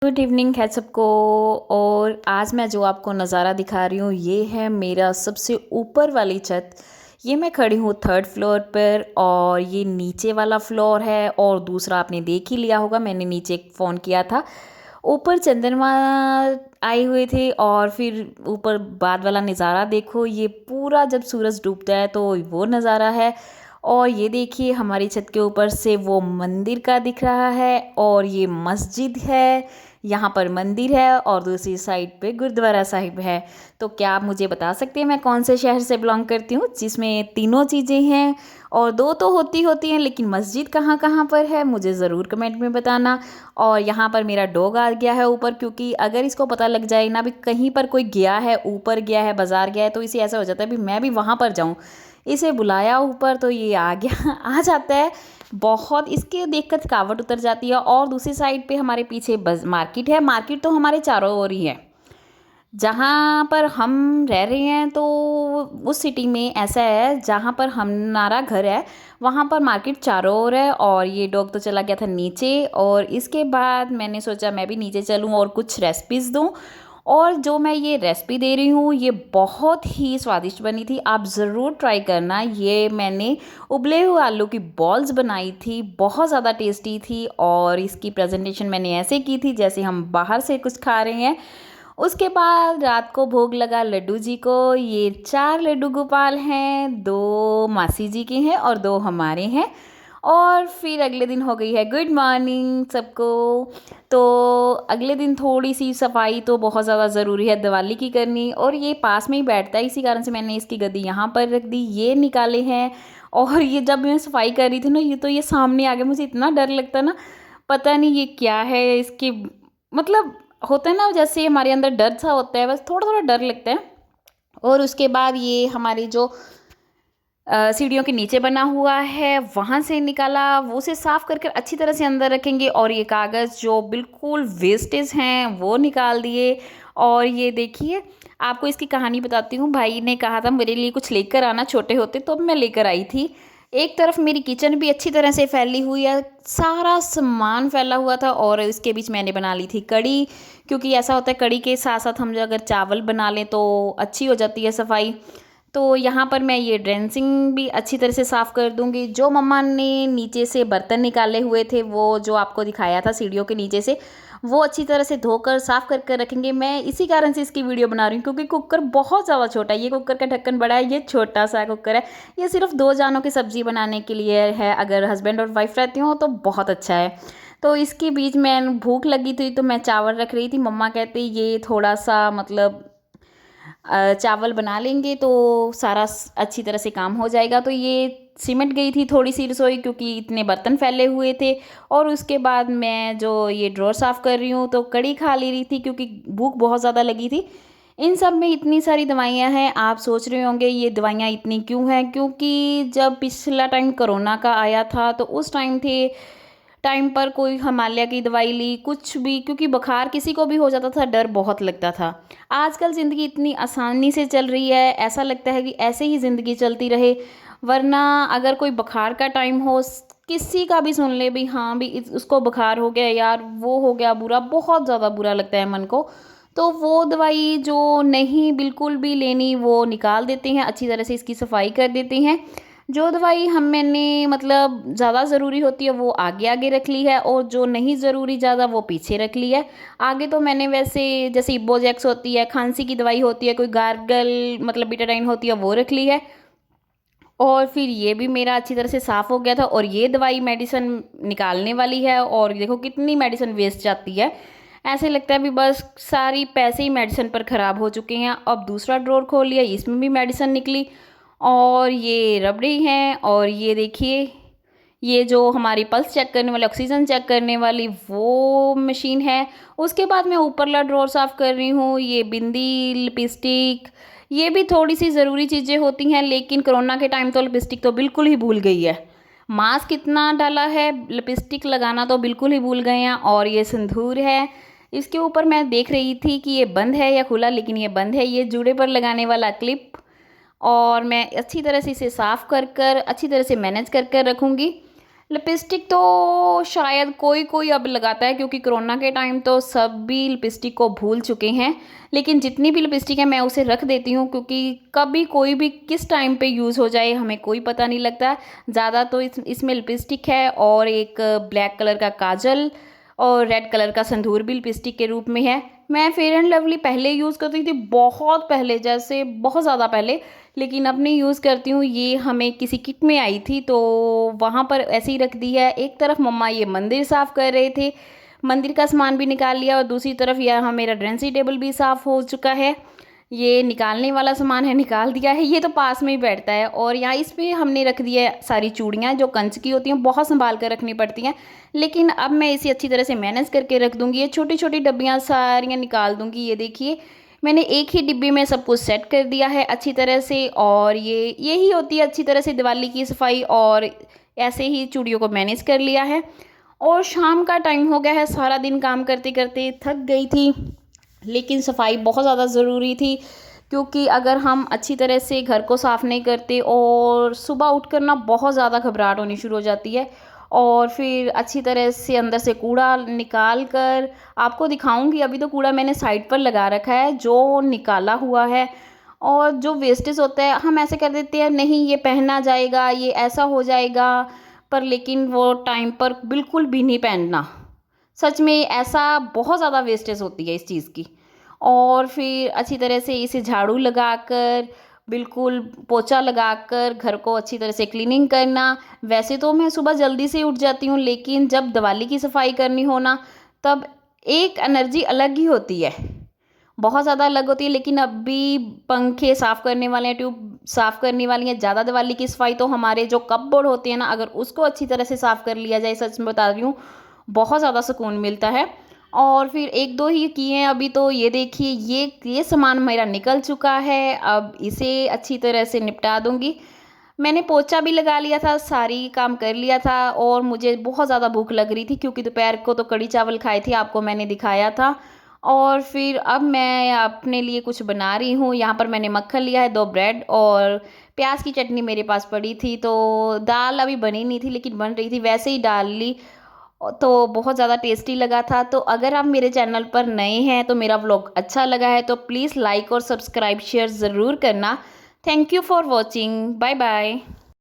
Good evening है सबको। और आज मैं जो आपको नज़ारा दिखा रही हूँ ये है मेरा सबसे ऊपर वाली छत। ये मैं खड़ी हूँ थर्ड फ्लोर पर और ये नीचे वाला फ्लोर है। और दूसरा आपने देख ही लिया होगा, मैंने नीचे एक फ़ोन किया था। ऊपर चंद्रमा आए हुए थे और फिर ऊपर बाद वाला नज़ारा देखो, ये पूरा जब सूरज डूबता है तो वो नज़ारा है। और ये देखिए हमारी छत के ऊपर से वो मंदिर का दिख रहा है और ये मस्जिद है। यहाँ पर मंदिर है और दूसरी साइड पे गुरुद्वारा साहिब है। तो क्या आप मुझे बता सकते हैं मैं कौन से शहर से बिलोंग करती हूँ जिसमें तीनों चीज़ें हैं? और दो तो होती होती हैं, लेकिन मस्जिद कहाँ कहाँ पर है मुझे ज़रूर कमेंट में बताना। और यहाँ पर मेरा डॉग आ गया है ऊपर, क्योंकि अगर इसको पता लग जाए ना भी कहीं पर कोई गया है, ऊपर गया है, बाज़ार गया है, तो इसे ऐसा हो जाता है भी मैं भी वहाँ पर जाऊँ। इसे बुलाया ऊपर तो ये आ गया आ जाता है। बहुत इसके देखकर थकावट उतर जाती है। और दूसरी साइड पे हमारे पीछे बस मार्केट है। मार्केट तो हमारे चारों ओर ही है। जहाँ पर हम रह रहे हैं तो उस सिटी में ऐसा है, जहाँ पर हमारा घर है वहाँ पर मार्केट चारों ओर है। और ये डॉग तो चला गया था नीचे और इसके बाद मैंने सोचा मैं भी नीचे चलूँ और कुछ रेसिपीज़ दूँ। और जो मैं ये रेसिपी दे रही हूँ ये बहुत ही स्वादिष्ट बनी थी, आप ज़रूर ट्राई करना। ये मैंने उबले हुए आलू की बॉल्स बनाई थी, बहुत ज़्यादा टेस्टी थी। और इसकी प्रेजेंटेशन मैंने ऐसे की थी जैसे हम बाहर से कुछ खा रहे हैं। उसके बाद रात को भोग लगा लड्डू जी को। ये 4 लड्डू गोपाल हैं, 2 मासी जी के हैं और 2 हमारे हैं। और फिर अगले दिन हो गई है गुड मॉर्निंग सबको। तो अगले दिन थोड़ी सी सफाई तो बहुत ज़्यादा ज़रूरी है दिवाली की करनी। और ये पास में ही बैठता है, इसी कारण से मैंने इसकी गद्दी यहाँ पर रख दी, ये निकाले हैं। और ये जब मैं सफाई कर रही थी ना, ये सामने आ गया, मुझे इतना डर लगता ना, पता नहीं ये क्या है इसकी, मतलब होता है ना जैसे हमारे अंदर डर सा होता है, बस थोड़ा थोड़ा डर लगता है। और उसके बाद ये हमारी जो सीढ़ियों के नीचे बना हुआ है वहाँ से निकाला, वो उसे साफ़ करके अच्छी तरह से अंदर रखेंगे। और ये कागज़ जो बिल्कुल वेस्टेज हैं वो निकाल दिए। और ये देखिए आपको इसकी कहानी बताती हूँ। भाई ने कहा था मेरे लिए कुछ लेकर आना छोटे होते, तो मैं लेकर आई थी। एक तरफ मेरी किचन भी अच्छी तरह से फैली हुई है, सारा सामान फैला हुआ था। और इसके बीच मैंने बना ली थी कड़ी, क्योंकि ऐसा होता है कड़ी के साथ साथ हम जो अगर चावल बना लें तो अच्छी हो जाती है सफाई। तो यहाँ पर मैं ये ड्रेंसिंग भी अच्छी तरह से साफ़ कर दूँगी। जो मम्मा ने नीचे से बर्तन निकाले हुए थे, वो जो आपको दिखाया था सीढ़ियों के नीचे से, वो अच्छी तरह से धोकर साफ़ कर कर रखेंगे। मैं इसी कारण से इसकी वीडियो बना रही हूँ, क्योंकि कुकर बहुत ज़्यादा छोटा है, ये कुकर का ढक्कन बड़ा है, ये छोटा सा कुकर है। ये सिर्फ 2 जानों की सब्ज़ी बनाने के लिए है, अगर हस्बैंड और वाइफ़ रहती हो तो बहुत अच्छा है। तो इसके बीच में भूख लगी थी तो मैं चावल रख रही थी। मम्मा कहते ये थोड़ा सा मतलब चावल बना लेंगे तो सारा अच्छी तरह से काम हो जाएगा। तो ये सिमट गई थी थोड़ी सी रसोई, क्योंकि इतने बर्तन फैले हुए थे। और उसके बाद मैं जो ये ड्रॉर साफ़ कर रही हूँ तो कड़ी खा ले रही थी, क्योंकि भूख बहुत ज़्यादा लगी थी। इन सब में इतनी सारी दवाइयाँ हैं, आप सोच रहे होंगे ये दवाइयाँ इतनी क्यों हैं? क्योंकि जब पिछला टाइम कोरोना का आया था तो उस टाइम पर कोई हिमालय की दवाई ली, कुछ भी, क्योंकि बुखार किसी को भी हो जाता था, डर बहुत लगता था। आजकल ज़िंदगी इतनी आसानी से चल रही है, ऐसा लगता है कि ऐसे ही ज़िंदगी चलती रहे। वरना अगर कोई बुखार का टाइम हो, किसी का भी सुन ले भी, हाँ भी उसको बुखार हो गया यार, वो हो गया बुरा, बहुत ज़्यादा बुरा लगता है मन को। तो वो दवाई जो नहीं बिल्कुल भी लेनी वो निकाल देते हैं, अच्छी तरह से इसकी सफाई कर देते हैं। जो दवाई हम मैंने मतलब ज़्यादा ज़रूरी होती है वो आगे आगे रख ली है, और जो नहीं ज़रूरी ज़्यादा वो पीछे रख ली है। आगे तो मैंने वैसे जैसे इबोजेक्स होती है, खांसी की दवाई होती है, कोई गार्गल मतलब बिटाडाइन होती है, वो रख ली है। और फिर ये भी मेरा अच्छी तरह से साफ़ हो गया था। और ये दवाई मेडिसिन निकालने वाली है, और देखो कितनी मेडिसिन वेस्ट जाती है। ऐसे लगता है भी बस सारी पैसे ही मेडिसिन पर ख़राब हो चुके हैं। अब दूसरा ड्रॉर खोल लिया, इसमें भी मेडिसिन निकली। और ये रबड़ी हैं, और ये देखिए ये जो हमारी पल्स चेक करने वाली, ऑक्सीजन चेक करने वाली वो मशीन है। उसके बाद मैं ऊपरला ड्रॉर साफ़ कर रही हूँ। ये बिंदी, लिपस्टिक, ये भी थोड़ी सी ज़रूरी चीज़ें होती हैं, लेकिन कोरोना के टाइम तो लिपस्टिक तो बिल्कुल ही भूल गई है। मास्क इतना डाला है, लिपस्टिक लगाना तो बिल्कुल ही भूल गए हैं। और ये सिंदूर है, इसके ऊपर मैं देख रही थी कि ये बंद है या खुला, लेकिन ये बंद है। ये जूड़े पर लगाने वाला क्लिप। और मैं अच्छी तरह से इसे साफ़ कर कर अच्छी तरह से मैनेज कर कर रखूँगी। लिपस्टिक तो शायद कोई-कोई अब लगाता है, क्योंकि कोरोना के टाइम तो सभी लिपस्टिक को भूल चुके हैं। लेकिन जितनी भी लिपस्टिक है मैं उसे रख देती हूँ, क्योंकि कभी कोई भी किस टाइम पे यूज़ हो जाए हमें कोई पता नहीं लगता। ज़्यादा तो इसमें लिपस्टिक है और एक ब्लैक कलर का काजल और रेड कलर का संदूर भी लिपस्टिक के रूप में है। मैं फेयर एंड लवली पहले यूज़ करती थी, बहुत पहले, जैसे बहुत ज़्यादा पहले, लेकिन अब नहीं यूज़ करती हूँ। ये हमें किसी किट में आई थी तो वहाँ पर ऐसे ही रख दी है। एक तरफ मम्मा ये मंदिर साफ़ कर रहे थे, मंदिर का सामान भी निकाल लिया, और दूसरी तरफ यहाँ मेरा ड्रेसिंग टेबल भी साफ़ हो चुका है। ये निकालने वाला सामान है, निकाल दिया है। ये तो पास में ही बैठता है। और यहाँ इस पे हमने रख दिया है सारी चूड़ियाँ जो कंच की होती हैं, बहुत संभाल कर रखनी पड़ती हैं। लेकिन अब मैं इसे अच्छी तरह से मैनेज करके रख दूँगी। ये छोटी-छोटी डब्बियाँ सारियाँ निकाल दूँगी। ये देखिए, मैंने एक ही डिब्बी में सब कुछ सेट कर दिया है अच्छी तरह से। और ये यही होती है अच्छी तरह से दिवाली की सफाई, और ऐसे ही चूड़ियों को मैनेज कर लिया है। और शाम का टाइम हो गया है, सारा दिन काम करते-करते थक गई थी, लेकिन सफाई बहुत ज़्यादा ज़रूरी थी, क्योंकि अगर हम अच्छी तरह से घर को साफ़ नहीं करते और सुबह उठकर ना बहुत ज़्यादा घबराहट होनी शुरू हो जाती है। और फिर अच्छी तरह से अंदर से कूड़ा निकाल कर आपको दिखाऊंगी। अभी तो कूड़ा मैंने साइड पर लगा रखा है जो निकाला हुआ है। और जो वेस्टेज होता है हम ऐसे कर देते हैं, नहीं ये पहना जाएगा, ये ऐसा हो जाएगा, पर लेकिन वो टाइम पर बिल्कुल भी नहीं पहनना। सच में ऐसा बहुत ज़्यादा वेस्टेज होती है इस चीज़ की। और फिर अच्छी तरह से इसे झाड़ू लगाकर, बिल्कुल पोछा लगाकर घर को अच्छी तरह से क्लीनिंग करना। वैसे तो मैं सुबह जल्दी से उठ जाती हूँ, लेकिन जब दिवाली की सफाई करनी हो ना, तब एक एनर्जी अलग ही होती है, बहुत ज़्यादा अलग होती है। लेकिन अभी पंखे साफ़ करने वाले हैं, ट्यूब साफ़ करने वाली हैं। ज़्यादा दिवाली की सफाई तो हमारे जो कपबोर्ड होते हैं ना, अगर उसको अच्छी तरह से साफ़ कर लिया जाए, सच में बता रही हूँ, बहुत ज़्यादा सुकून मिलता है। और फिर 1-2 ही किए हैं अभी तो। ये देखिए, ये सामान मेरा निकल चुका है, अब इसे अच्छी तरह से निपटा दूँगी। मैंने पोछा भी लगा लिया था, सारी काम कर लिया था, और मुझे बहुत ज़्यादा भूख लग रही थी, क्योंकि दोपहर को तो कढ़ी चावल खाए थे, आपको मैंने दिखाया था। और फिर अब मैं अपने लिए कुछ बना रही हूँ। यहाँ पर मैंने मक्खन लिया है, 2 ब्रेड और प्याज की चटनी मेरे पास पड़ी थी। तो दाल अभी बनी नहीं थी, लेकिन बन रही थी, वैसे ही डाल ली। तो बहुत ज़्यादा टेस्टी लगा था। तो अगर आप मेरे चैनल पर नए हैं, तो मेरा व्लॉग अच्छा लगा है तो प्लीज़ लाइक और सब्सक्राइब शेयर ज़रूर करना। Thank you for watching. Bye bye.